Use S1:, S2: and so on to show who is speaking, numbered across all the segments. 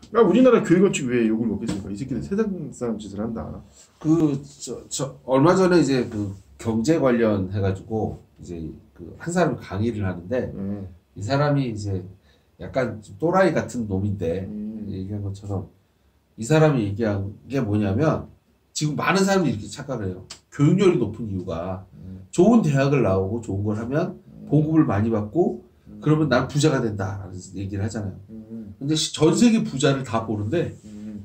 S1: 그러니까 우리나라 교육원칙 왜 욕을 먹겠습니까? 이 새끼들 세상 사람 짓을 한다.
S2: 얼마 전에 이제 그 경제 관련 해가지고 이제 그 한 사람이 강의를 하는데 이 사람이 이제 약간 좀 또라이 같은 놈인데 얘기한 것처럼 이 사람이 얘기한 게 뭐냐면 지금 많은 사람들이 이렇게 착각을 해요. 교육열이 높은 이유가 좋은 대학을 나오고 좋은 걸 하면 봉급을 많이 받고 그러면 난 부자가 된다라는 얘기를 하잖아요. 근데 전 세계 부자를 다 보는데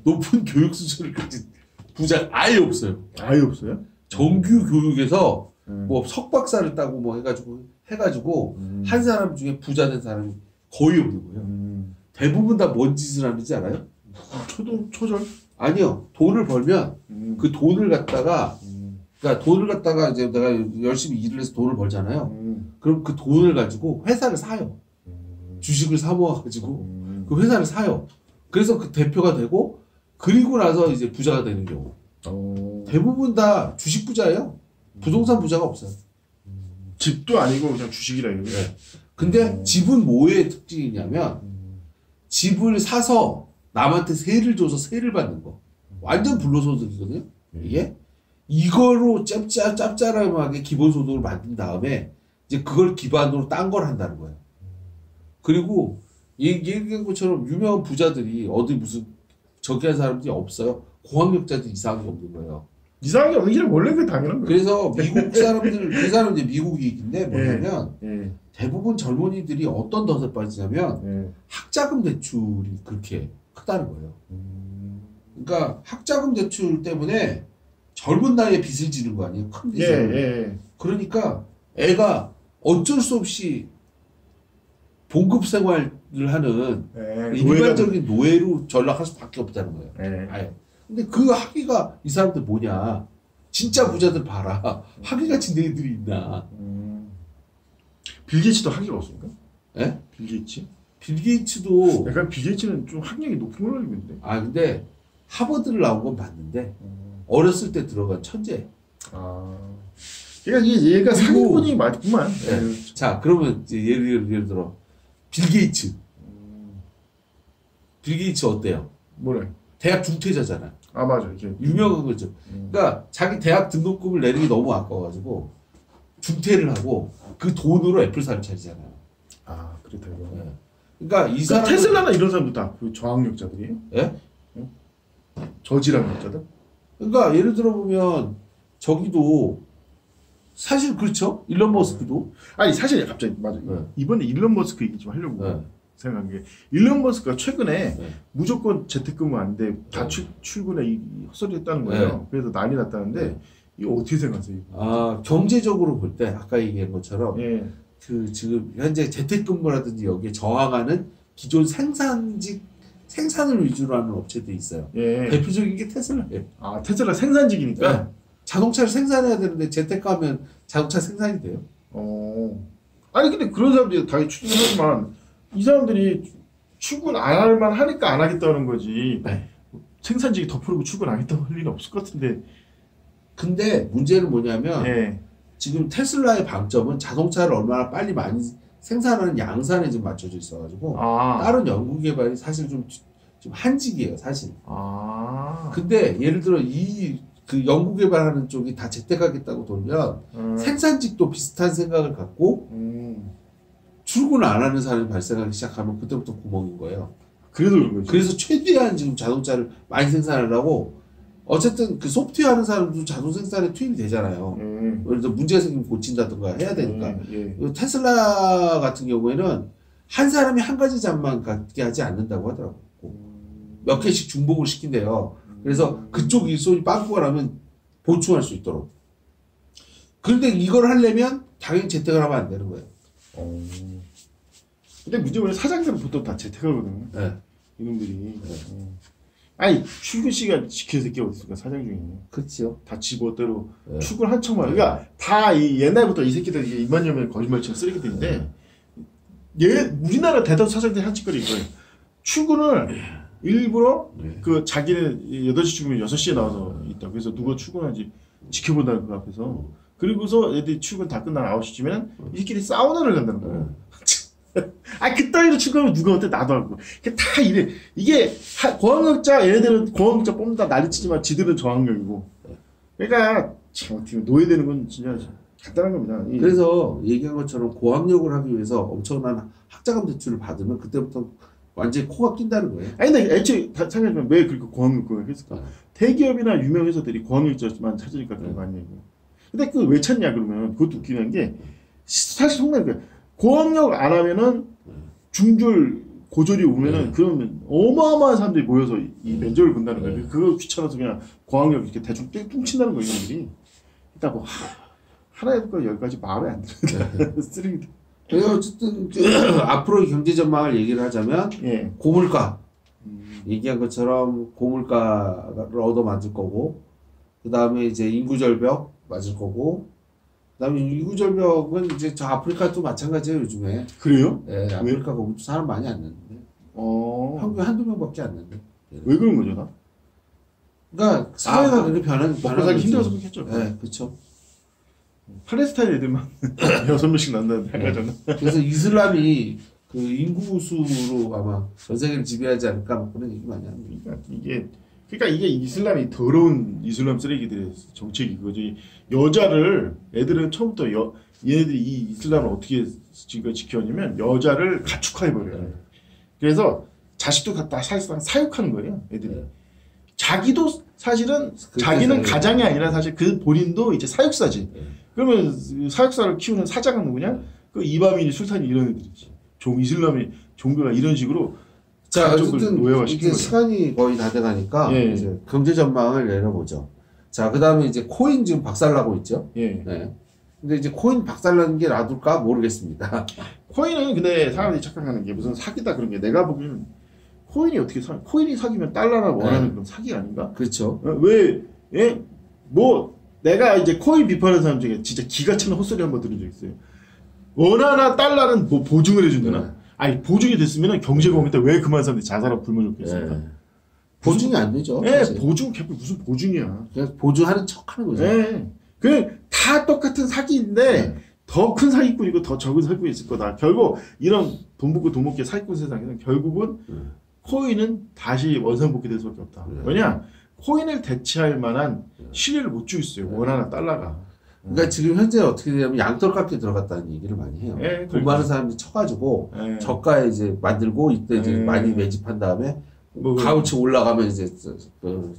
S2: 높은 교육 수준을 가진 부자가 아예 없어요.
S1: 아예 없어요?
S2: 정규 교육에서 뭐 석박사를 따고 뭐 해가지고 한 사람 중에 부자 된 사람이 거의 없는 거예요. 대부분 다 뭔 짓을 하는지 알아요?
S1: 초절?
S2: 아니요. 돈을 벌면 그 돈을 갖다가 그러니까 돈을 갖다가 이제 내가 열심히 일을 해서 돈을 벌잖아요. 그럼 그 돈을 가지고 회사를 사요. 주식을 사 모아가지고 그 회사를 사요. 그래서 그 대표가 되고 그리고 나서 이제 부자가 되는 경우. 대부분 다 주식 부자예요. 부동산 부자가 없어요.
S1: 집도 아니고 그냥 주식이라 이거죠.
S2: 네. 근데 집은 뭐의 특징이냐면 집을 사서 남한테 세를 줘서 세를 받는 거. 완전 불로소득이거든요. 이게 이거로 짭짤하게 기본소득을 만든 다음에 이제 그걸 기반으로 딴 걸 한다는 거예요. 그리고 얘기한 것처럼 유명한 부자들이 어디 무슨 저기 한 사람들이 없어요. 고학력자들이 이상한 게 없는 거예요.
S1: 이상한 게 없는 게 원래 그게 당연한 거예요.
S2: 그래서 미국 사람들, 그 사람은 이제 미국인데 뭐냐면 대부분 젊은이들이 어떤 덫에 빠지냐면 학자금 대출이 그렇게 크다는 거예요. 그러니까 학자금 대출 때문에 젊은 나이에 빚을 지는 거 아니에요? 큰 빚을. 그러니까 애가 어쩔 수 없이 봉급 생활을 하는 일반적인 노예로 전락할 수밖에 없다는 거예요. 아예. 근데 그 학위가 이 사람들 뭐냐? 진짜 부자들 봐라. 학위 같은 애들이 있나?
S1: 빌 게이츠도 학위가 없습니까?
S2: 예?
S1: 빌 게이츠?
S2: 빌 게이츠도
S1: 약간 빌 게이츠는 좀 학력이 높은 걸로 알고 있는데.
S2: 아 근데 하버드를 나온 건 맞는데 어렸을 때 들어간 천재.
S1: 그러니까 얘가 상위권이 맞구만.
S2: 자 그러면 이제 예를 들어 빌 게이츠. 빌 게이츠 어때요?
S1: 뭐래?
S2: 대학 중퇴자잖아.
S1: 아 맞아. 이게
S2: 유명한 거죠. 그러니까 자기 대학 등록금을 내는 게 너무 아까워가지고 중퇴를 하고 그 돈으로 애플사를 차리잖아요.
S1: 아 그렇다고.
S2: 네. 그러니까 이 사람
S1: 테슬라나 이런 사람도 다 그 저학력자들이에요?
S2: 예?
S1: 저질학력자들?
S2: 그러니까 예를 들어 보면 저기도 사실 그렇죠. 일론 머스크도
S1: 아니 사실 갑자기 맞아. 이번에 일론 머스크 얘기 좀 하려고 생각한 게 일론 머스크가 최근에 무조건 재택근무 안 돼. 다 출근에 헛소리 했다는 거예요. 그래서 난리 났다는데 이거 어떻게 생각하세요?
S2: 아 경제적으로 볼 때 아까 얘기한 것처럼 그 지금 현재 재택근무라든지 여기에 저항하는 기존 생산을 위주로 하는 업체들이 있어요. 대표적인 게 테슬라예요.
S1: 아 테슬라 생산직이니까
S2: 자동차를 생산해야 되는데 재택하면 자동차 생산이 돼요.
S1: 아니 근데 그런 사람들이 당연히 출근하지만 이 사람들이 출근 안 할 만 하니까 안 하겠다는 거지. 생산직이 덮으려고 출근 안 하겠다고 할 리는 없을 것 같은데.
S2: 근데 문제는 뭐냐면 지금 테슬라의 방점은 자동차를 얼마나 빨리 많이 생산하는 양산에 좀 맞춰져 있어가지고 다른 연구 개발이 사실 좀 한직이에요 사실. 근데 예를 들어 그 연구 개발하는 쪽이 다 재택하겠다고 돌면 생산직도 비슷한 생각을 갖고 출근을 안 하는 사람이 발생하기 시작하면 그때부터 구멍인 거예요. 그래서 최대한 지금 자동차를 많이 생산하려고 어쨌든 그 소프트웨어 하는 사람도 자동 생산에 투입이 되잖아요. 그래서 문제가 생기면 고친다든가 해야 되니까. 테슬라 같은 경우에는 한 사람이 한 가지 잡만 갖게 하지 않는다고 하더라고. 몇 개씩 중복을 시킨대요. 그래서 그쪽 일손이 빵꾸가 나면 보충할 수 있도록. 그런데 이걸 하려면 당연히 재택을 하면 안 되는 거예요.
S1: 근데 문제는 사장들은 보통 다 재택하거든요. 이놈들이. 아니 출근 시간 지킬 새끼 어디 있을까 사장 중에.
S2: 그렇죠.
S1: 다 지멋대로 출근 한척만. 그러니까 다 이 옛날부터 이 새끼들 이만여면 거짓말치는 쓰레기들인데 우리나라 대다수 사장들이 한 짓거리 이거예요. 출근을 일부러 그 자기는 8시 출근이면 6시에 나와서 있다. 그래서 누가 출근하는지 지켜본다는 그 앞에서. 그리고서 애들이 출근 다 끝나면 9시쯤에는 이끼리 사우나를 간다는 거예요. 그 따위로 출근하면 누가 어때? 나도 하고. 다 이래. 이게, 고학력자, 얘네들은 고학력자 뽑는다 난리치지만 지들은 저학력이고. 그러니까, 참, 어떻게 노예되는 건 진짜 간단한 겁니다.
S2: 그래서 얘기한 것처럼 고학력을 하기 위해서 엄청난 학자금 대출을 받으면 그때부터 완전히 코가 낀다는 거예요.
S1: 근데 애초에 생각해보면 왜 그렇게 고학력을 했을까? 대기업이나 유명 회사들이 고학력자만 찾으니까 그런 거 아니에요. 근데 그걸 왜 찾냐, 그러면. 그것도 웃기는 게, 사실 속는 거야. 고학력 안 하면은 중졸 고졸이 오면은 그러면 어마어마한 사람들이 모여서 이 면접을 본다는 거예요. 그거 귀찮아서 그냥 고학력 이렇게 대충 뚱친다는 거예요, 이들이. 일단 뭐 하나에서 열까지 마음에 안 들어요. 쓰레기들.
S2: 그래서 어쨌든 앞으로 경제 전망을 얘기를 하자면 고물가 얘기한 것처럼 고물가를 얻어맞을 거고, 그 다음에 이제 인구 절벽 맞을 거고. 그다음에 인구절벽은 이제 저 아프리카도 마찬가지예요, 요즘에.
S1: 그래요?
S2: 네, 아프리카 거기도 사람 많이 안 났는데. 한국에 한두 명밖에 안 났는데.
S1: 왜 그런 거죠, 나?
S2: 그러니까 사회가 그렇게 변한
S1: 먹고 살기 힘들어서 그렇겠죠.
S2: 네, 그렇죠.
S1: 팔레스타인 애들만 6명씩 난다는 생각하잖아.
S2: 그래서 이슬람이 그 인구 수로 아마 전 세계를 지배하지 않을까 뭐 그런 얘기 많이 합니다.
S1: 그러니까 이게 이슬람이 더러운 이슬람 쓰레기들의 정책이 그거지. 여자를 애들은 처음부터 얘네들이 이 이슬람을 어떻게 지켜냐면 여자를 가축화해버려요. 그래서 자식도 다 사실상 사육하는 거예요, 애들이. 자기도 사실은 자기는 가장이 아니라 사실 그 본인도 이제 사육사지. 그러면 사육사를 키우는 사자가 누구냐? 그 이마민이 술탄이 이런 애들이지. 이슬람이 종교가 이런 식으로.
S2: 자, 어쨌든 이제 시간이 거의 다 돼가니까 이제 경제 전망을 내려보죠. 자, 그 다음에 이제 코인 지금 박살나고 있죠. 네. 근데 이제 코인 박살나는 게 놔둘까 모르겠습니다.
S1: 코인은 근데 사람들이 착각하는 게 무슨 사기다 그런 게, 내가 보기에는 코인이 어떻게 코인이 사기면 달러나 원하는 그런 사기 아닌가?
S2: 그렇죠.
S1: 뭐 내가 이제 코인 비판하는 사람 중에 진짜 기가 차는 헛소리 한번 들은 적 있어요. 원화나 달러는 뭐 보증을 해준다나. 아니 보증이 됐으면 경제가 오면 왜 그만 사람들이 자살하고 굶어 죽겠습니까?
S2: 보증이 안 되죠.
S1: 보증 무슨 보증이야.
S2: 그냥 보증하는 척하는 거죠.
S1: 그 다 똑같은 사기인데 더 큰 사기꾼이고 더 적은 사기꾼이 있을 거다. 결국 이런 돈 붓고 돈 먹기 사기꾼 세상에는 결국은 코인은 다시 원상복귀될 수밖에 없다. 왜냐? 코인을 대체할 만한 신뢰를 못 주고 있어요. 원화나 달러가.
S2: 그러니까 지금 현재 어떻게 되냐면 양떨깎이 들어갔다는 얘기를 많이 해요. 돈 많은 사람들이 쳐가지고 저가에 이제 만들고 이때 이제 많이 매집한 다음에 가우치 올라가면 이제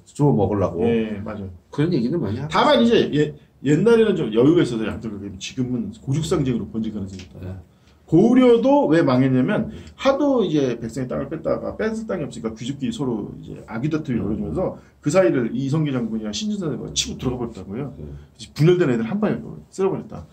S2: 주워 먹으려고.
S1: 맞아요.
S2: 그런 얘기는 많이 하고.
S1: 다만 이제 옛날에는 좀 여유가 있어서 양떨깎이, 지금은 고죽상쟁으로 번질 가능성이 있다. 고려도 왜 망했냐면 하도 이제 백성의 땅을 뺐다가 뺏을 땅이 없으니까 귀족끼리 서로 이제 아기다툼이 벌어지면서 그 사이를 이성계 장군이랑 신진사가 치고 들어가 버렸다고요. 분열된 애들 한 방에 쓸어버렸다.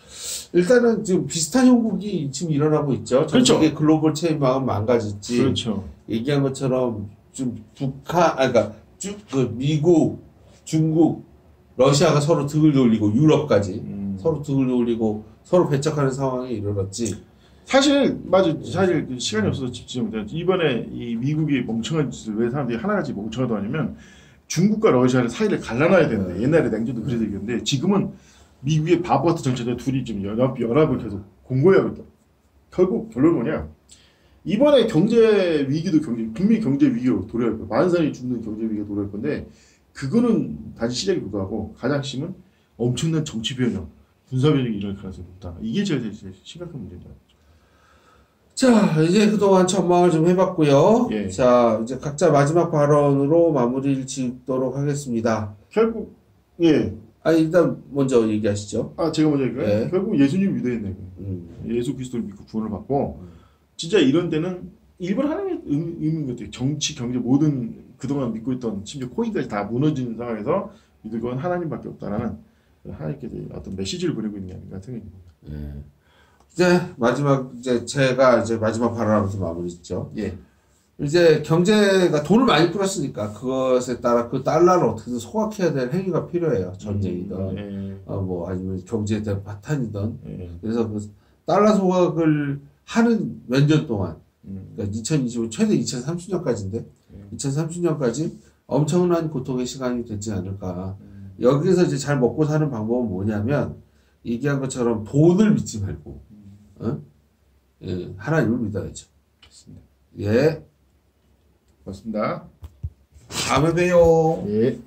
S2: 일단은 지금 비슷한 형국이 지금 일어나고 있죠. 전 세계 글로벌 체인망은 망가졌지.
S1: 그렇죠.
S2: 얘기한 것처럼 좀 그러니까 쭉 그 미국, 중국, 러시아가 서로 등을 돌리고 유럽까지 서로 등을 돌리고 서로 배척하는 상황이 일어났지.
S1: 사실 시간이 없어서 짚지 못해. 이번에 이 미국이 멍청한 짓을 왜 사람들이 하나같이 멍청하다 하냐면 중국과 러시아는 사이를 갈라놔야 되는데, 옛날에 냉전도 그래서 얘기했는데 지금은 미국의 바보 같은 정치자 둘이 지금 연합을 계속 공고해하고 있다. 결국 결론은 뭐냐? 이번에 경제 위기도 북미 경제 위기로 도래할 거예요. 많은 사람이 죽는 경제 위기가 도래할 건데, 그거는 다시 시작이 불가하고 가장 핵심은 엄청난 정치 변형, 군사 변형이 일어날 가능성이 높다. 이게 제일 심각한 문제입니다.
S2: 자, 이제 그동안 전망을 좀 해봤고요. 자, 이제 각자 마지막 발언으로 마무리를 짓도록 하겠습니다.
S1: 결국
S2: 일단 먼저 얘기하시죠.
S1: 제가 먼저 얘기할까요? 결국 예수님 위대했네. 예수 그리스도를 믿고 구원을 받고, 진짜 이런 때는 일본 하나님의 의미인 것 같아요. 정치, 경제 모든 그동안 믿고 있던 심지어 코인까지 다 무너지는 상황에서 믿을 건 하나님밖에 없다라는 하나님께서 어떤 메시지를 보내고 있는 게 아닌가 생각이 듭니다.
S2: 제가 마지막 발언하면서 마무리 짓죠. 이제 경제가 돈을 많이 풀었으니까 그것에 따라 그 달러를 어떻게든 소각해야 될 행위가 필요해요. 전쟁이든 뭐 아니면 경제에 대한 파탄이든. 그래서 그 달러 소각을 하는 몇 년 동안, 그러니까 2025 최대 2030년까지인데 2030년까지 엄청난 고통의 시간이 되지 않을까. 여기서 이제 잘 먹고 사는 방법은 뭐냐면 얘기한 것처럼 돈을 믿지 말고 예, 하나님을 믿어야죠.
S1: 그렇습니다.
S2: 예.
S1: 고맙습니다.
S2: 다음에 봬요.
S1: 예.